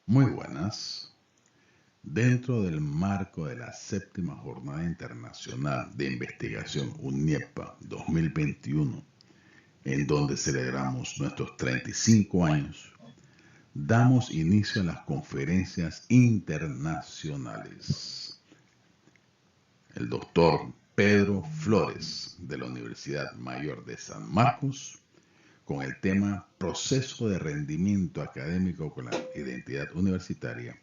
Muy buenas. Dentro del marco de la séptima Jornada Internacional de Investigación UNIEPA 2021, en donde celebramos nuestros 35 años, damos inicio a las conferencias internacionales. El doctor Pedro Flores, de la Universidad Mayor de San Marcos, con el tema Proceso de rendimiento académico con la identidad universitaria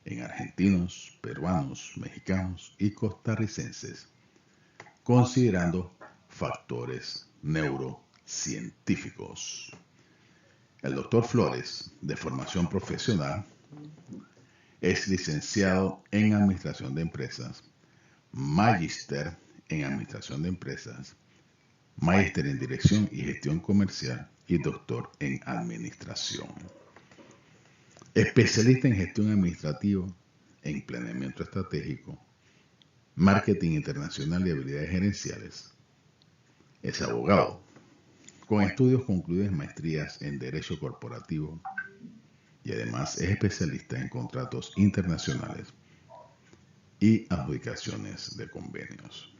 en argentinos, peruanos, mexicanos y costarricenses, considerando factores neurocientíficos. El doctor Flores, de formación profesional, es licenciado en Administración de Empresas, magíster en Administración de Empresas, magíster en Dirección y Gestión Comercial y doctor en Administración. Especialista en Gestión Administrativa, en Planeamiento Estratégico, Marketing Internacional y Habilidades Gerenciales. Es abogado, con estudios concluidos en maestrías en Derecho Corporativo y además es especialista en contratos internacionales y adjudicaciones de convenios.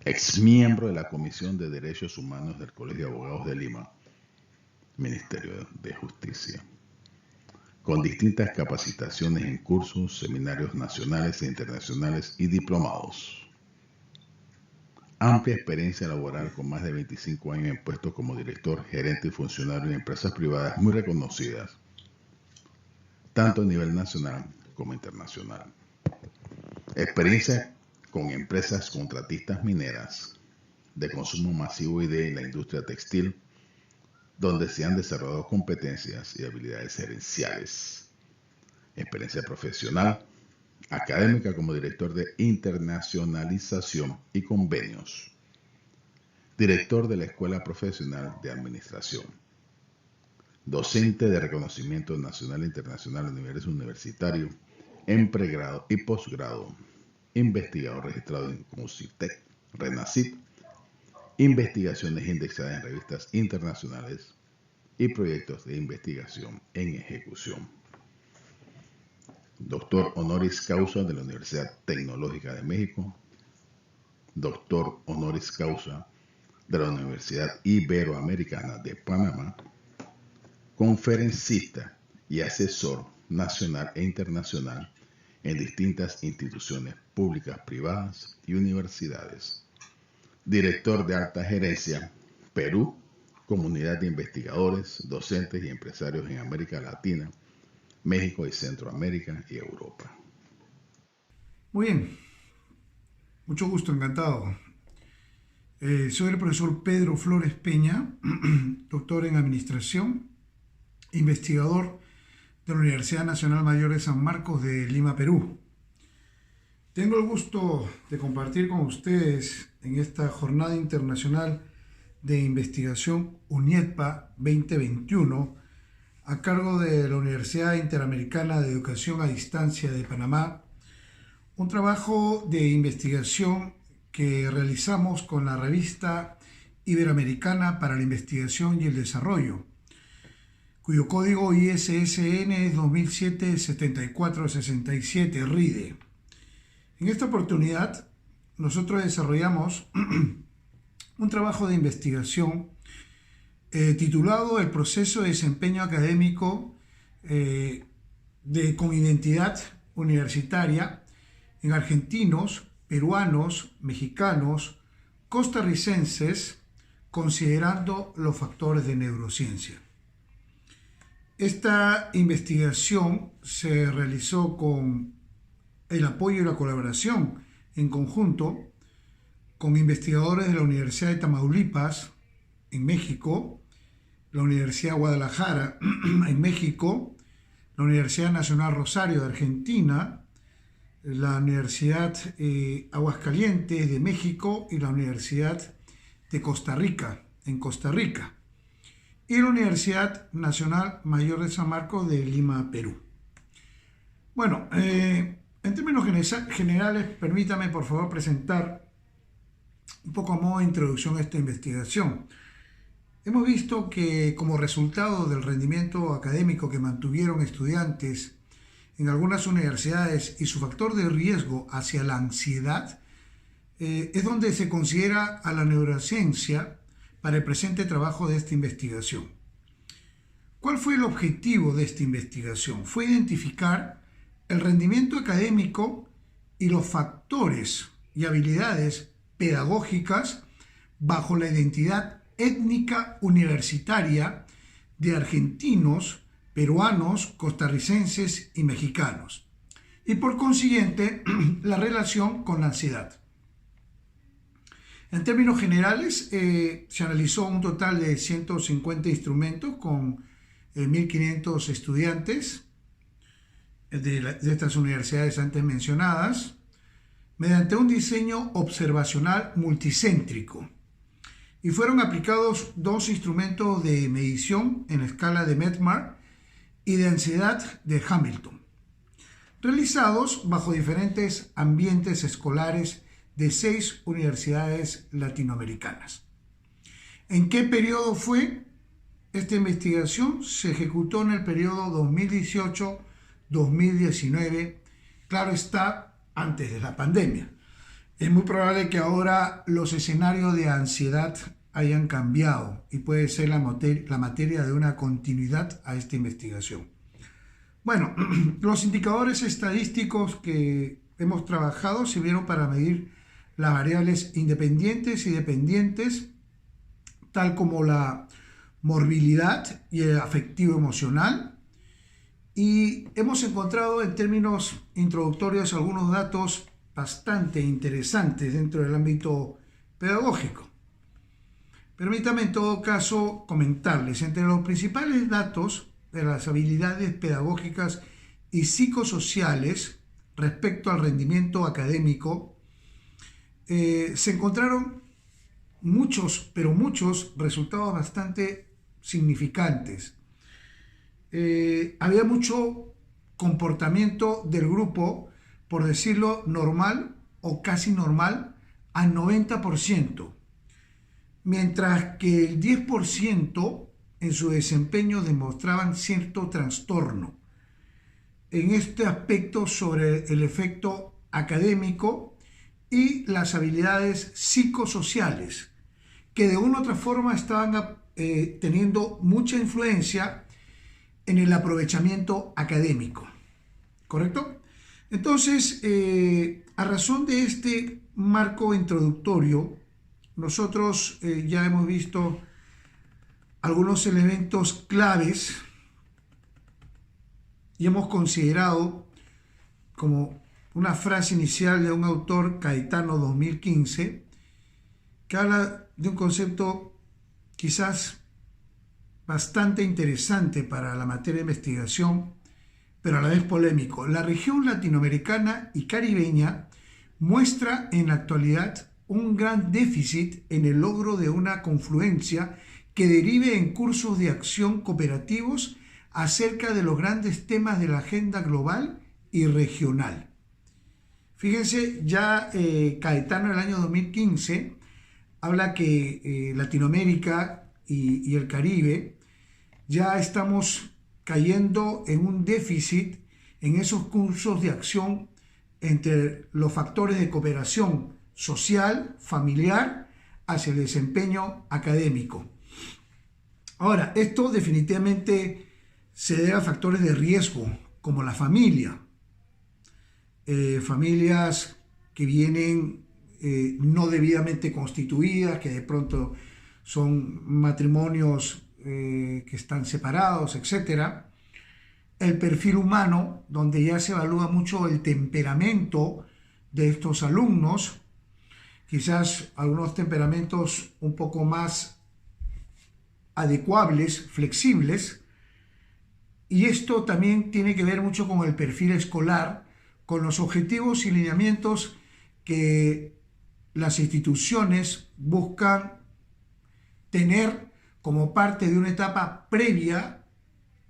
Ex miembro de la Comisión de Derechos Humanos del Colegio de Abogados de Lima, Ministerio de Justicia, con distintas capacitaciones en cursos, seminarios nacionales e internacionales y diplomados. Amplia experiencia laboral con más de 25 años en puestos como director, gerente y funcionario en empresas privadas muy reconocidas, tanto a nivel nacional como internacional. Experiencia con empresas contratistas mineras de consumo masivo y de la industria textil, donde se han desarrollado competencias y habilidades gerenciales. Experiencia profesional, académica como director de internacionalización y convenios, director de la Escuela Profesional de Administración, docente de reconocimiento nacional e internacional a nivel universitario, en pregrado y posgrado, investigador registrado en CONCITEC, RENACIT, investigaciones indexadas en revistas internacionales y proyectos de investigación en ejecución. Doctor honoris causa de la Universidad Tecnológica de México, doctor honoris causa de la Universidad Iberoamericana de Panamá, conferencista y asesor nacional e internacional en distintas instituciones públicas, privadas y universidades. Director de Alta Gerencia, Perú, Comunidad de Investigadores, Docentes y Empresarios en América Latina, México y Centroamérica y Europa. Muy bien, mucho gusto, encantado. Soy el profesor Pedro Flores Peña, doctor en Administración, investigador de la Universidad Nacional Mayor de San Marcos de Lima, Perú. Tengo el gusto de compartir con ustedes en esta Jornada Internacional de Investigación UNIEPA 2021 a cargo de la Universidad Interamericana de Educación a Distancia de Panamá, un trabajo de investigación que realizamos con la revista Iberoamericana para la Investigación y el Desarrollo, cuyo código ISSN es 2007-7467 RIDE. En esta oportunidad, nosotros desarrollamos un trabajo de investigación titulado El proceso de desempeño académico con identidad universitaria en argentinos, peruanos, mexicanos, costarricenses, considerando los factores de neurociencia. Esta investigación se realizó con el apoyo y la colaboración en conjunto con investigadores de la Universidad de Tamaulipas en México, la Universidad de Guadalajara en México, la Universidad Nacional Rosario de Argentina, la Universidad Aguascalientes de México y la Universidad de Costa Rica, en Costa Rica, y la Universidad Nacional Mayor de San Marcos de Lima, Perú. Bueno, en términos generales, permítame por favor presentar un poco a modo de introducción a esta investigación. Hemos visto que como resultado del rendimiento académico que mantuvieron estudiantes en algunas universidades y su factor de riesgo hacia la ansiedad, es donde se considera a la neurociencia para el presente trabajo de esta investigación. ¿Cuál fue el objetivo de esta investigación? Fue identificar el rendimiento académico y los factores y habilidades pedagógicas bajo la identidad étnica universitaria de argentinos, peruanos, costarricenses y mexicanos, y por consiguiente la relación con la ansiedad. En términos generales, se analizó un total de 150 instrumentos con 1.500 estudiantes de estas universidades antes mencionadas, mediante un diseño observacional multicéntrico. Y fueron aplicados 2 instrumentos de medición en la escala de Medmar y de ansiedad de Hamilton, realizados bajo diferentes ambientes escolares de 6 universidades latinoamericanas. ¿En qué periodo fue? Esta investigación se ejecutó en el periodo 2018-2019, claro está, antes de la pandemia. Es muy probable que ahora los escenarios de ansiedad hayan cambiado y puede ser la materia de una continuidad a esta investigación. Bueno, los indicadores estadísticos que hemos trabajado sirvieron para medir las variables independientes y dependientes, tal como la morbilidad y el afectivo emocional, y hemos encontrado en términos introductorios algunos datos bastante interesantes dentro del ámbito pedagógico. Permítame en todo caso comentarles, entre los principales datos de las habilidades pedagógicas y psicosociales respecto al rendimiento académico, se encontraron muchos resultados bastante significantes. Había mucho comportamiento del grupo, por decirlo normal o casi normal, al 90%, mientras que el 10% en su desempeño demostraban cierto trastorno en este aspecto sobre el efecto académico y las habilidades psicosociales, que de una u otra forma estaban teniendo mucha influencia en el aprovechamiento académico, ¿correcto? Entonces, a razón de este marco introductorio, nosotros ya hemos visto algunos elementos claves y hemos considerado como una frase inicial de un autor, Caetano 2015, que habla de un concepto quizás bastante interesante para la materia de investigación, pero a la vez polémico. La región latinoamericana y caribeña muestra en la actualidad un gran déficit en el logro de una confluencia que derive en cursos de acción cooperativos acerca de los grandes temas de la agenda global y regional. Fíjense, ya Caetano en el año 2015 habla que Latinoamérica y el Caribe ya estamos cayendo en un déficit en esos cursos de acción entre los factores de cooperación social, familiar, hacia el desempeño académico. Ahora, esto definitivamente se debe a factores de riesgo, como la familia. Familias que vienen no debidamente constituidas, que de pronto son matrimonios que están separados, etc. El perfil humano, donde ya se evalúa mucho el temperamento de estos alumnos, quizás algunos temperamentos un poco más adecuables, flexibles, y esto también tiene que ver mucho con el perfil escolar, con los objetivos y lineamientos que las instituciones buscan tener como parte de una etapa previa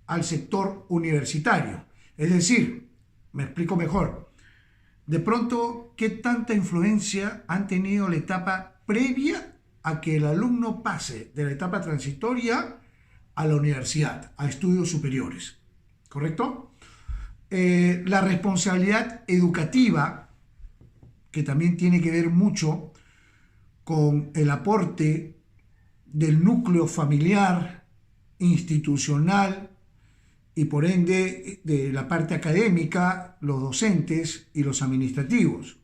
al sector universitario. Es decir, me explico mejor, de pronto, ¿qué tanta influencia han tenido la etapa previa a que el alumno pase de la etapa transitoria a la universidad, a estudios superiores? ¿Correcto? La responsabilidad educativa, que también tiene que ver mucho con el aporte del núcleo familiar, institucional y por ende de la parte académica, los docentes y los administrativos.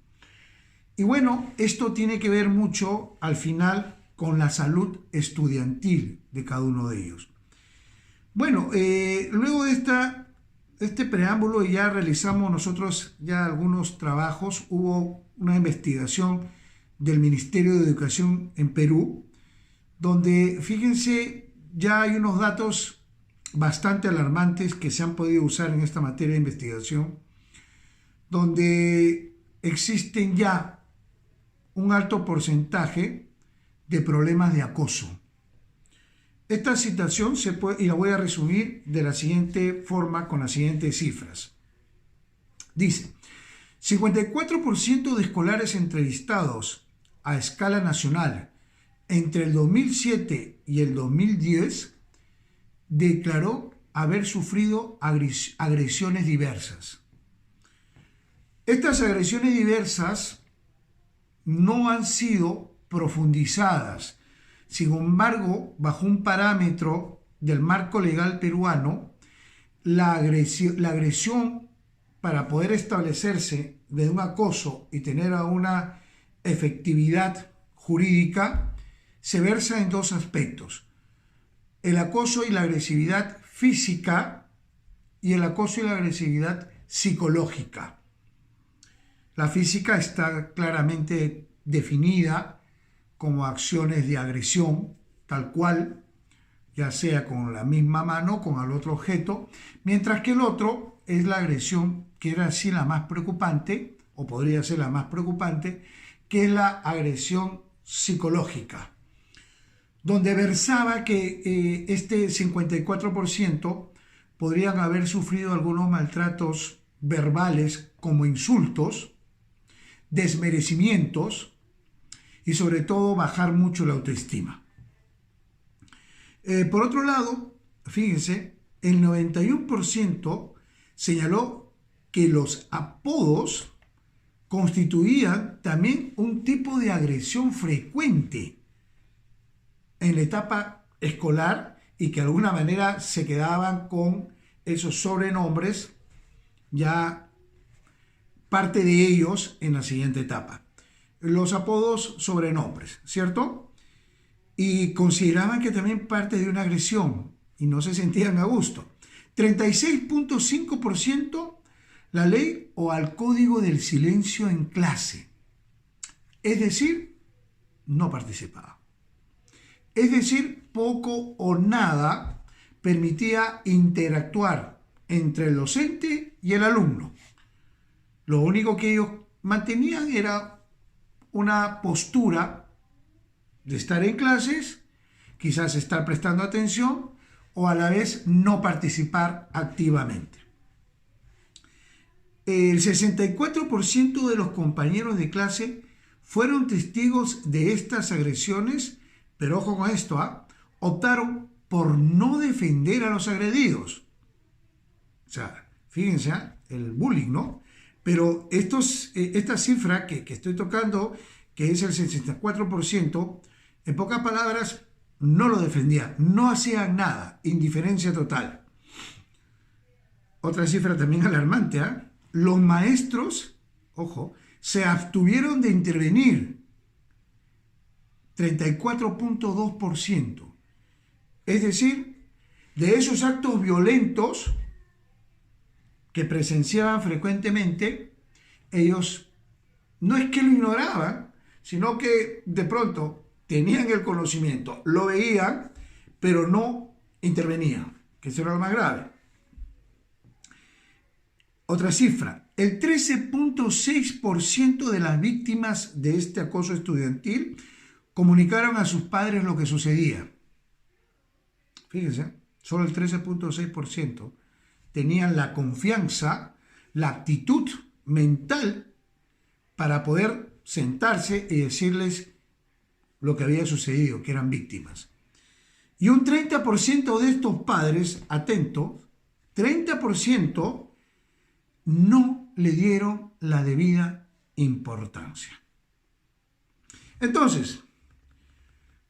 Y bueno, esto tiene que ver mucho al final con la salud estudiantil de cada uno de ellos. Bueno, luego de este preámbulo ya realizamos nosotros ya algunos trabajos. Hubo una investigación del Ministerio de Educación en Perú, donde fíjense, ya hay unos datos bastante alarmantes que se han podido usar en esta materia de investigación, donde existen ya un alto porcentaje de problemas de acoso. Esta situación se puede, y la voy a resumir de la siguiente forma con las siguientes cifras. Dice, 54% de escolares entrevistados a escala nacional entre el 2007 y el 2010 declaró haber sufrido agresiones diversas. Estas agresiones diversas no han sido profundizadas. Sin embargo, bajo un parámetro del marco legal peruano, la agresión para poder establecerse de un acoso y tener una efectividad jurídica se versa en dos aspectos: el acoso y la agresividad física y el acoso y la agresividad psicológica. La física está claramente definida como acciones de agresión, tal cual, ya sea con la misma mano, con el otro objeto, mientras que el otro es la agresión que era así la más preocupante, o podría ser la más preocupante, que es la agresión psicológica, donde versaba que este 54% podrían haber sufrido algunos maltratos verbales como insultos, desmerecimientos y sobre todo bajar mucho la autoestima. Por otro lado, fíjense, el 91% señaló que los apodos constituían también un tipo de agresión frecuente en la etapa escolar y que de alguna manera se quedaban con esos sobrenombres, ya parte de ellos en la siguiente etapa. Los apodos, sobrenombres, ¿cierto? Y consideraban que también parte de una agresión y no se sentían a gusto. 36.5% la ley o al código del silencio en clase. Es decir, no participaba. Es decir, poco o nada permitía interactuar entre el docente y el alumno. Lo único que ellos mantenían era una postura de estar en clases, quizás estar prestando atención o a la vez no participar activamente. El 64% de los compañeros de clase fueron testigos de estas agresiones, pero ojo con esto, optaron por no defender a los agredidos. O sea, fíjense, el bullying, ¿no? Pero esta cifra que estoy tocando, que es el 64%, en pocas palabras, no lo defendían, no hacían nada, indiferencia total. Otra cifra también alarmante, los maestros, ojo, se abstuvieron de intervenir, 34.2%. Es decir, de esos actos violentos que presenciaban frecuentemente, ellos no es que lo ignoraban, sino que de pronto tenían el conocimiento, lo veían, pero no intervenían, que eso era lo más grave. Otra cifra, el 13.6% de las víctimas de este acoso estudiantil comunicaron a sus padres lo que sucedía. Fíjense, solo el 13.6% tenían la confianza, la actitud mental para poder sentarse y decirles lo que había sucedido, que eran víctimas. Y un 30% de estos padres, atentos, 30% no le dieron la debida importancia. Entonces,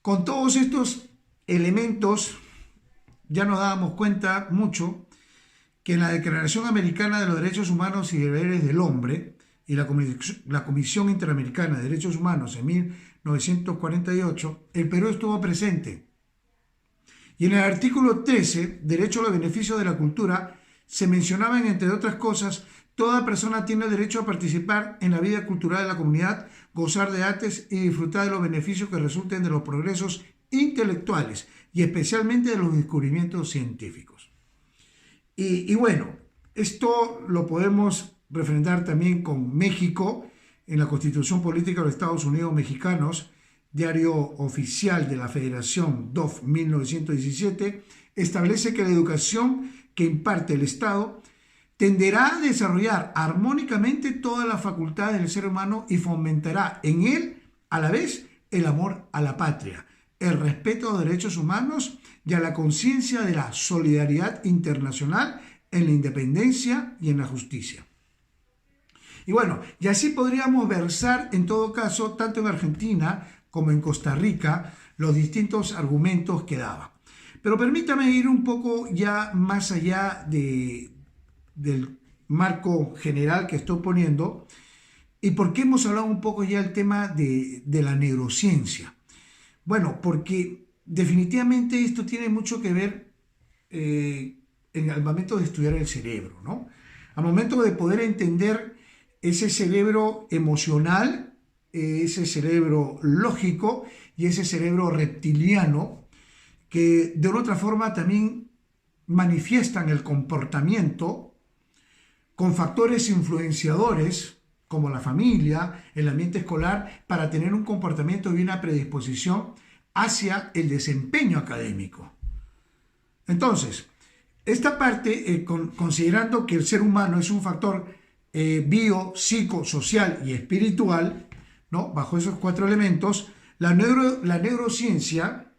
con todos estos elementos, ya nos dábamos cuenta mucho que en la Declaración Americana de los Derechos Humanos y Deberes del Hombre y la Comisión Interamericana de Derechos Humanos en 1948, el Perú estuvo presente. Y en el artículo 13, Derecho a los beneficios de la cultura, se mencionaban, entre otras cosas, toda persona tiene derecho a participar en la vida cultural de la comunidad, gozar de artes y disfrutar de los beneficios que resulten de los progresos intelectuales y especialmente de los descubrimientos científicos. Y bueno, esto lo podemos refrendar también con México en la Constitución Política de los Estados Unidos Mexicanos, diario oficial de la Federación DOF 1917, establece que la educación que imparte el Estado tenderá a desarrollar armónicamente todas las facultades del ser humano y fomentará en él, a la vez, el amor a la patria, el respeto a los derechos humanos y a la conciencia de la solidaridad internacional en la independencia y en la justicia. Y bueno, y así podríamos versar en todo caso, tanto en Argentina como en Costa Rica, los distintos argumentos que daba. Pero permítame ir un poco ya más allá del marco general que estoy poniendo y por qué hemos hablado un poco ya del tema de la neurociencia. Bueno, porque definitivamente esto tiene mucho que ver en el momento de estudiar el cerebro, ¿no? Al momento de poder entender ese cerebro emocional, ese cerebro lógico y ese cerebro reptiliano que de una otra forma también manifiestan el comportamiento con factores influenciadores como la familia, el ambiente escolar, para tener un comportamiento y una predisposición hacia el desempeño académico. Entonces, esta parte, considerando que el ser humano es un factor bio, psico, social y espiritual, ¿no? Bajo esos 4 elementos, la neurociencia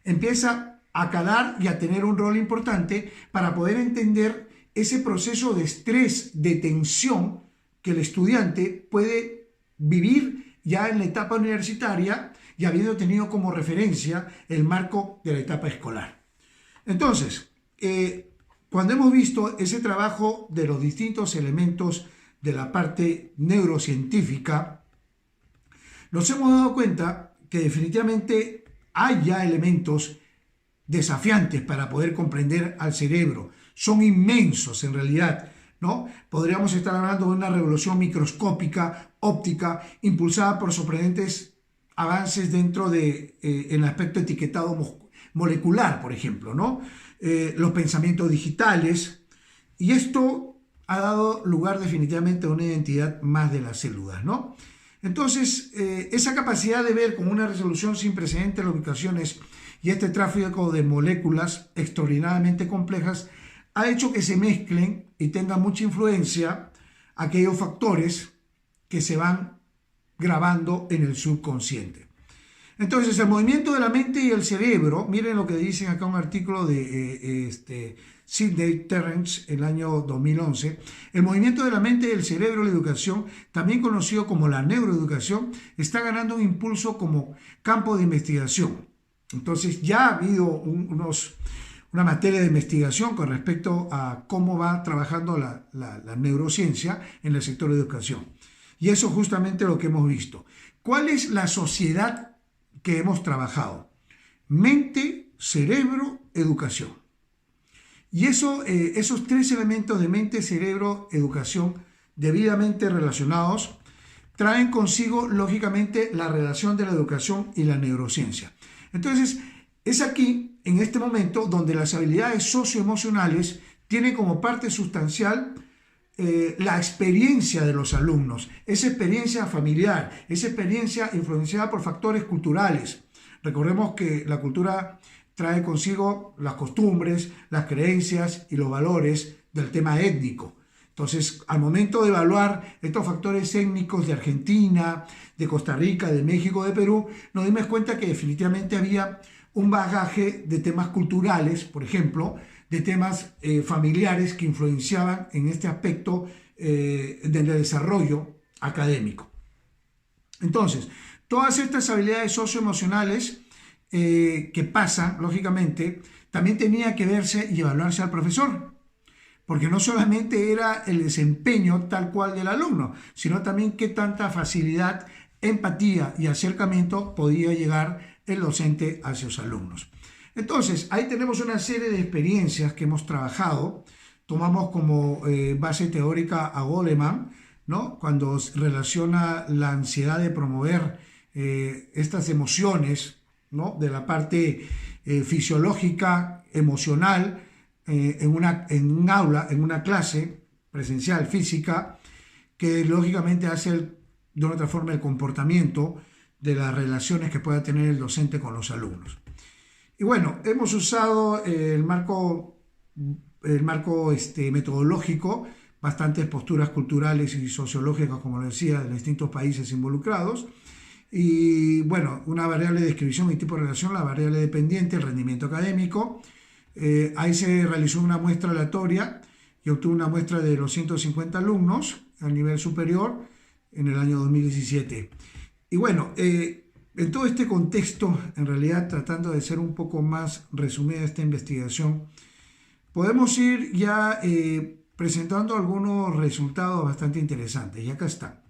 empieza a calar y a tener un rol importante para poder entender ese proceso de estrés, de tensión que el estudiante puede vivir ya en la etapa universitaria y habiendo tenido como referencia el marco de la etapa escolar. Entonces, cuando hemos visto ese trabajo de los distintos elementos de la parte neurocientífica, nos hemos dado cuenta que definitivamente hay ya elementos desafiantes para poder comprender al cerebro. Son inmensos en realidad, ¿no? Podríamos estar hablando de una revolución microscópica, óptica, impulsada por sorprendentes avances dentro de el aspecto etiquetado molecular, por ejemplo, ¿no? Los pensamientos digitales, y esto ha dado lugar definitivamente a una identidad más de las células, ¿no? Entonces, esa capacidad de ver con una resolución sin precedentes las ubicaciones y este tráfico de moléculas extraordinariamente complejas ha hecho que se mezclen y tengan mucha influencia aquellos factores que se van grabando en el subconsciente. Entonces, el movimiento de la mente y el cerebro, miren lo que dicen acá un artículo de Sidney Terrence, el año 2011, el movimiento de la mente y el cerebro, la educación, también conocido como la neuroeducación, está ganando un impulso como campo de investigación. Entonces, ya ha habido una materia de investigación con respecto a cómo va trabajando la neurociencia en el sector de educación. Y eso es justamente lo que hemos visto. ¿Cuál es la sociedad que hemos trabajado? Mente, cerebro, educación. Y esos 3 elementos de mente, cerebro, educación, debidamente relacionados, traen consigo, lógicamente, la relación de la educación y la neurociencia. Entonces, es aquí, en este momento, donde las habilidades socioemocionales tienen como parte sustancial la experiencia de los alumnos, esa experiencia familiar, esa experiencia influenciada por factores culturales. Recordemos que la cultura trae consigo las costumbres, las creencias y los valores del tema étnico. Entonces, al momento de evaluar estos factores étnicos de Argentina, de Costa Rica, de México, de Perú, nos dimos cuenta que definitivamente había un bagaje de temas culturales, por ejemplo, de temas familiares que influenciaban en este aspecto del desarrollo académico. Entonces, todas estas habilidades socioemocionales que pasan, lógicamente, también tenía que verse y evaluarse al profesor, porque no solamente era el desempeño tal cual del alumno, sino también qué tanta facilidad, empatía y acercamiento podía llegar el docente hacia sus alumnos. Entonces, ahí tenemos una serie de experiencias que hemos trabajado. Tomamos como base teórica a Goleman, ¿no? Cuando relaciona la ansiedad de promover estas emociones, ¿no? De la parte fisiológica, emocional, en un aula, en una clase presencial, física, que lógicamente hace de una otra forma el comportamiento de las relaciones que pueda tener el docente con los alumnos. Y bueno, hemos usado el marco metodológico, bastantes posturas culturales y sociológicas, como lo decía, de los distintos países involucrados. Y bueno, una variable de descripción y tipo de relación, la variable dependiente, el rendimiento académico. Ahí se realizó una muestra aleatoria y obtuvo una muestra de los 150 alumnos a nivel superior en el año 2017. Y bueno, en todo este contexto, en realidad tratando de ser un poco más resumida esta investigación, podemos ir ya presentando algunos resultados bastante interesantes. Y acá está.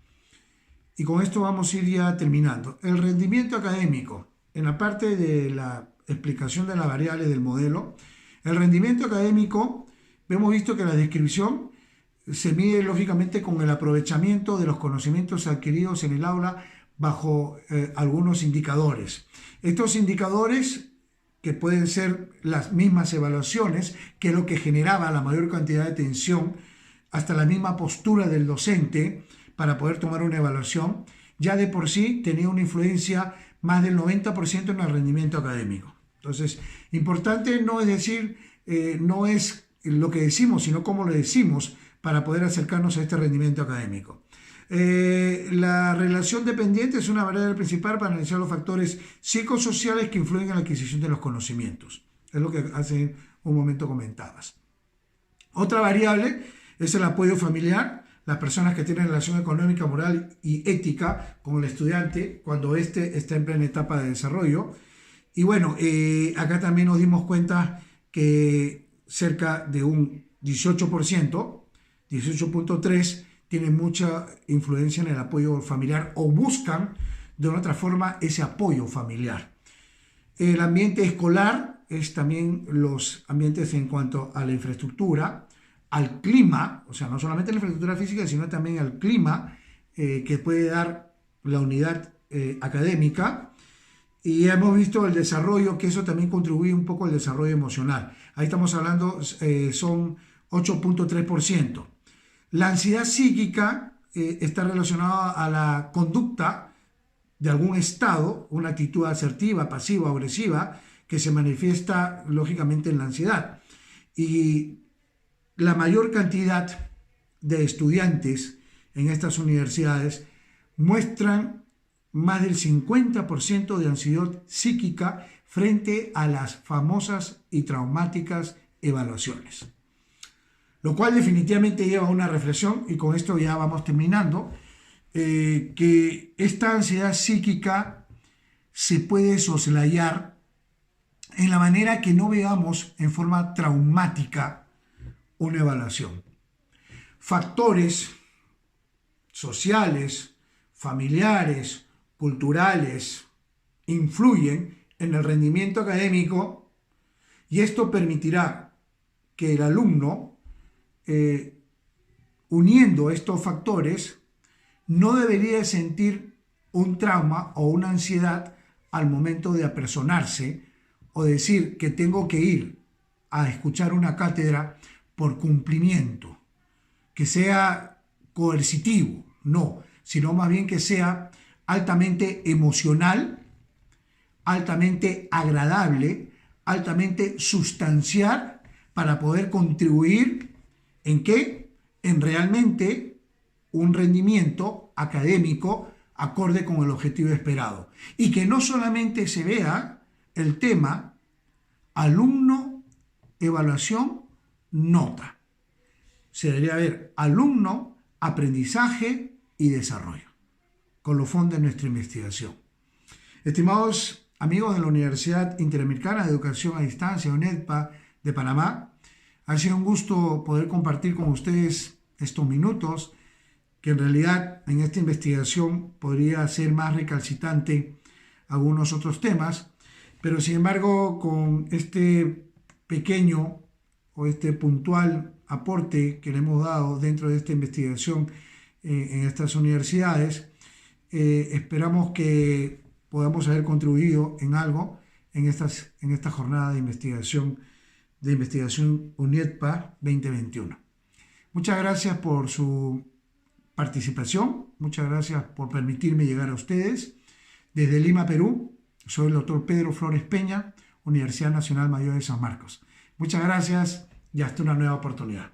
Y con esto vamos a ir ya terminando. El rendimiento académico, en la parte de la explicación de las variables del modelo, el rendimiento académico, hemos visto que la descripción se mide lógicamente con el aprovechamiento de los conocimientos adquiridos en el aula bajo algunos indicadores. Estos indicadores, que pueden ser las mismas evaluaciones, que es lo que generaba la mayor cantidad de atención, hasta la misma postura del docente para poder tomar una evaluación, ya de por sí tenía una influencia más del 90% en el rendimiento académico. Entonces, importante no es decir, no es lo que decimos, sino cómo lo decimos para poder acercarnos a este rendimiento académico. La relación dependiente es una variable principal para analizar los factores psicosociales que influyen en la adquisición de los conocimientos. Es lo que hace un momento comentabas. Otra variable es el apoyo familiar. Las personas que tienen relación económica, moral y ética con el estudiante cuando éste está en plena etapa de desarrollo. Y bueno, acá también nos dimos cuenta que cerca de un 18%, 18.3%, tienen mucha influencia en el apoyo familiar o buscan de una otra forma ese apoyo familiar. El ambiente escolar es también los ambientes en cuanto a la infraestructura, al clima, o sea, no solamente la infraestructura física, sino también al clima que puede dar la unidad académica. Y hemos visto el desarrollo, que eso también contribuye un poco al desarrollo emocional. Ahí estamos hablando, son 8.3%. La ansiedad psíquica está relacionada a la conducta de algún estado, una actitud asertiva, pasiva, agresiva, que se manifiesta lógicamente en la ansiedad. Y la mayor cantidad de estudiantes en estas universidades muestran más del 50% de ansiedad psíquica frente a las famosas y traumáticas evaluaciones. Lo cual definitivamente lleva a una reflexión, y con esto ya vamos terminando, que esta ansiedad psíquica se puede soslayar en la manera que no veamos en forma traumática una evaluación. Factores sociales, familiares, culturales, influyen en el rendimiento académico, y esto permitirá que el alumno, uniendo estos factores, no debería sentir un trauma o una ansiedad al momento de apersonarse o decir que tengo que ir a escuchar una cátedra por cumplimiento, que sea coercitivo, no, sino más bien que sea altamente emocional, altamente agradable, altamente sustancial, para poder contribuir ¿en qué? En realmente un rendimiento académico acorde con el objetivo esperado. Y que no solamente se vea el tema alumno, evaluación, nota. Se debería ver alumno, aprendizaje y desarrollo, con los fondos de nuestra investigación. Estimados amigos de la Universidad Interamericana de Educación a Distancia, UNEDPA, de Panamá, ha sido un gusto poder compartir con ustedes estos minutos, que en realidad en esta investigación podría ser más recalcitrante algunos otros temas, pero sin embargo con este pequeño o este puntual aporte que le hemos dado dentro de esta investigación en estas universidades, esperamos que podamos haber contribuido en algo en esta jornada de investigación UNEDPA 2021. Muchas gracias por su participación, muchas gracias por permitirme llegar a ustedes. Desde Lima, Perú, soy el doctor Pedro Flores Peña, Universidad Nacional Mayor de San Marcos. Muchas gracias y hasta una nueva oportunidad.